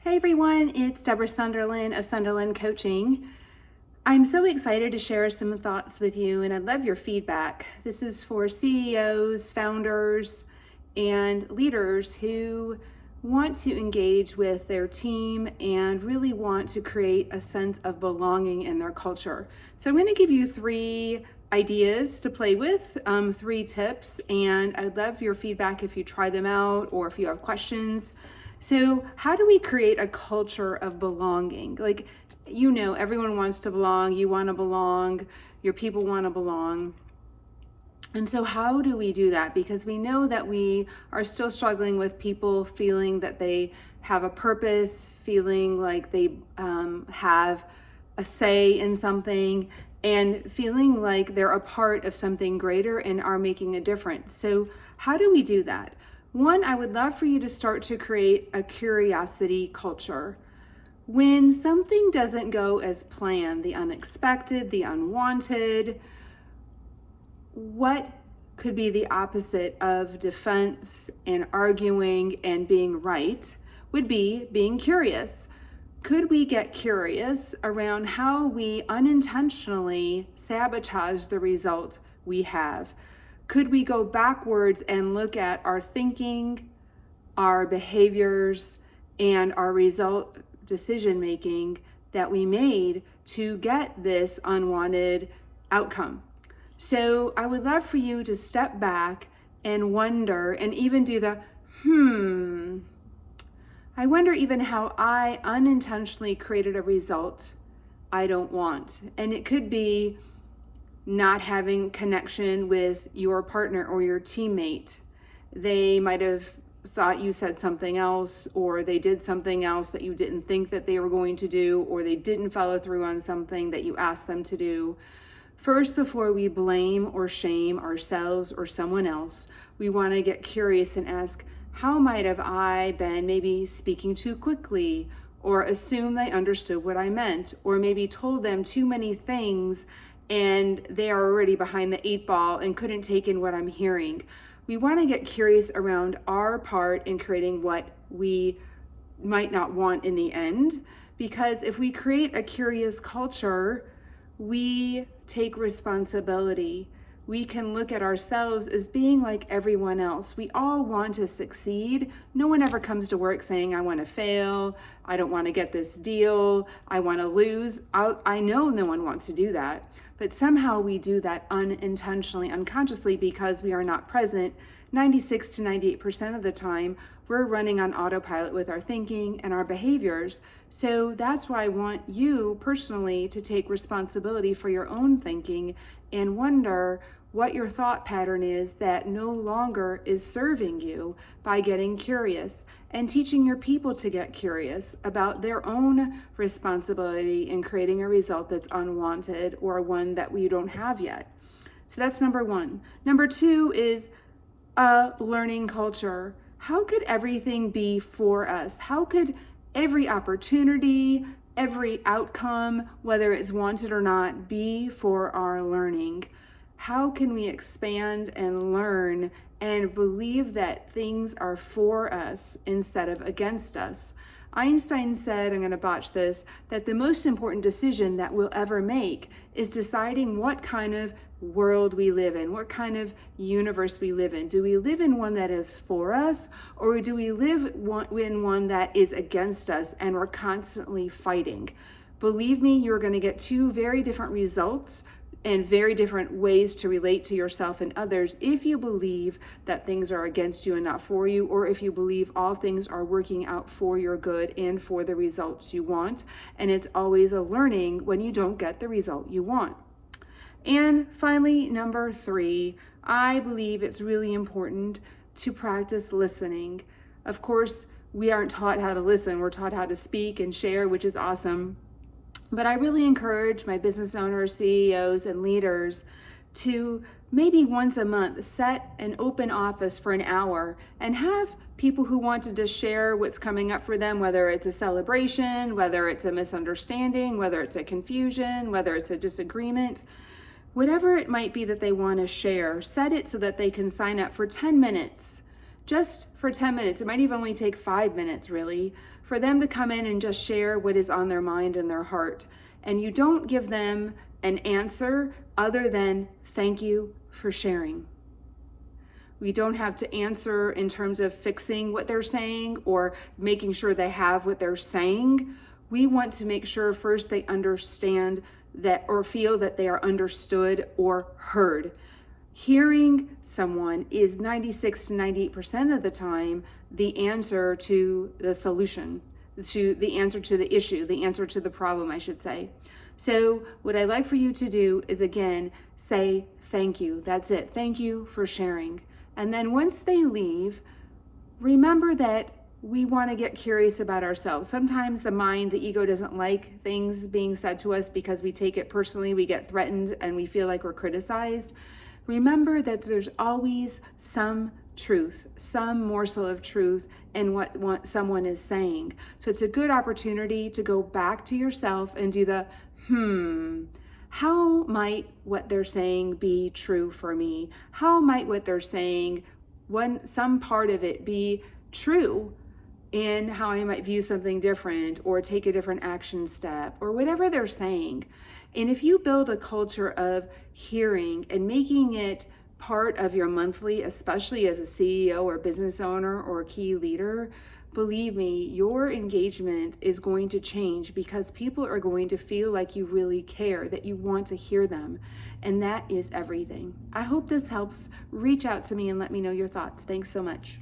Hey everyone, it's Deborah Sunderland of Sunderland Coaching. I'm so excited to share some thoughts with you, and I'd love your feedback. This is for CEOs, founders, and leaders who want to engage with their team and really want to create a sense of belonging in their culture. So I'm going to give you 3 ideas to play with, 3 tips, and I'd love your feedback if you try them out or if you have questions. So how do we create a culture of belonging? Everyone wants to belong, you want to belong, your people want to belong. And so how do we do that? Because we know that we are still struggling with people feeling that they have a purpose, feeling like they have a say in something, and feeling like they're a part of something greater and are making a difference. So how do we do that? One, I would love for you to start to create a curiosity culture. When something doesn't go as planned, the unexpected, the unwanted, what could be the opposite of defense and arguing and being right would be being curious. Could we get curious around how we unintentionally sabotage the result we have? Could we go backwards and look at our thinking, our behaviors, and our result decision making that we made to get this unwanted outcome? So I would love for you to step back and wonder, and even do the, I wonder even how I unintentionally created a result I don't want. And it could be not having connection with your partner or your teammate. They might have thought you said something else, or they did something else that you didn't think that they were going to do, or they didn't follow through on something that you asked them to do. First, before we blame or shame ourselves or someone else, we want to get curious and ask, how might have I been maybe speaking too quickly, or assumed they understood what I meant, or maybe told them too many things and they are already behind the 8 ball and couldn't take in what I'm hearing. We want to get curious around our part in creating what we might not want in the end, because if we create a curious culture, we take responsibility. We can look at ourselves as being like everyone else. We all want to succeed. No one ever comes to work saying, I want to fail, I don't want to get this deal, I want to lose. I know no one wants to do that, but somehow we do that unintentionally, unconsciously, because we are not present 96 to 98% of the time. We're running on autopilot with our thinking and our behaviors. So that's why I want you personally to take responsibility for your own thinking and wonder what your thought pattern is that no longer is serving you, by getting curious and teaching your people to get curious about their own responsibility in creating a result that's unwanted or one that we don't have yet. So that's number 1. Number 2 is a learning culture. How could everything be for us? How could every opportunity, every outcome, whether it's wanted or not, be for our learning? How can we expand and learn and believe that things are for us instead of against us? Einstein said, I'm going to botch this, that the most important decision that we'll ever make is deciding what kind of world we live in, what kind of universe we live in. Do we live in one that is for us, or do we live in one that is against us and we're constantly fighting? Believe me, you're going to get 2 very different results and very different ways to relate to yourself and others if you believe that things are against you and not for you, or if you believe all things are working out for your good and for the results you want. And it's always a learning when you don't get the result you want. And finally, number 3, I believe it's really important to practice listening. Of course, we aren't taught how to listen. We're taught how to speak and share, which is awesome. But I really encourage my business owners, CEOs, and leaders to maybe once a month set an open office for an hour and have people who wanted to share what's coming up for them, whether it's a celebration, whether it's a misunderstanding, whether it's a confusion, whether it's a disagreement, whatever it might be that they want to share. Set it so that they can sign up for 10 minutes just for 10 minutes. It might even only take 5 minutes, really, for them to come in and just share what is on their mind and their heart. And you don't give them an answer other than thank you for sharing. We don't have to answer in terms of fixing what they're saying or making sure they have what they're saying. We want to make sure first they understand that or feel that they are understood or heard. Hearing someone is 96 to 98% of the time the answer to the solution, to the answer to the issue, the answer to the problem, I should say. So what I'd like for you to do is, again, say thank you. That's it. Thank you for sharing. And then once they leave, remember that we want to get curious about ourselves. Sometimes the mind, the ego, doesn't like things being said to us because we take it personally, we get threatened, and we feel like we're criticized. Remember that there's always some truth, some morsel of truth in what someone is saying. So it's a good opportunity to go back to yourself and do the, how might what they're saying be true for me? How might what they're saying, some part of it, be true in how I might view something different or take a different action step or whatever they're saying? And if you build a culture of hearing and making it part of your monthly, especially as a CEO or business owner or key leader, believe me, your engagement is going to change because people are going to feel like you really care, that you want to hear them. And that is everything. I hope this helps. Reach out to me and let me know your thoughts. Thanks so much.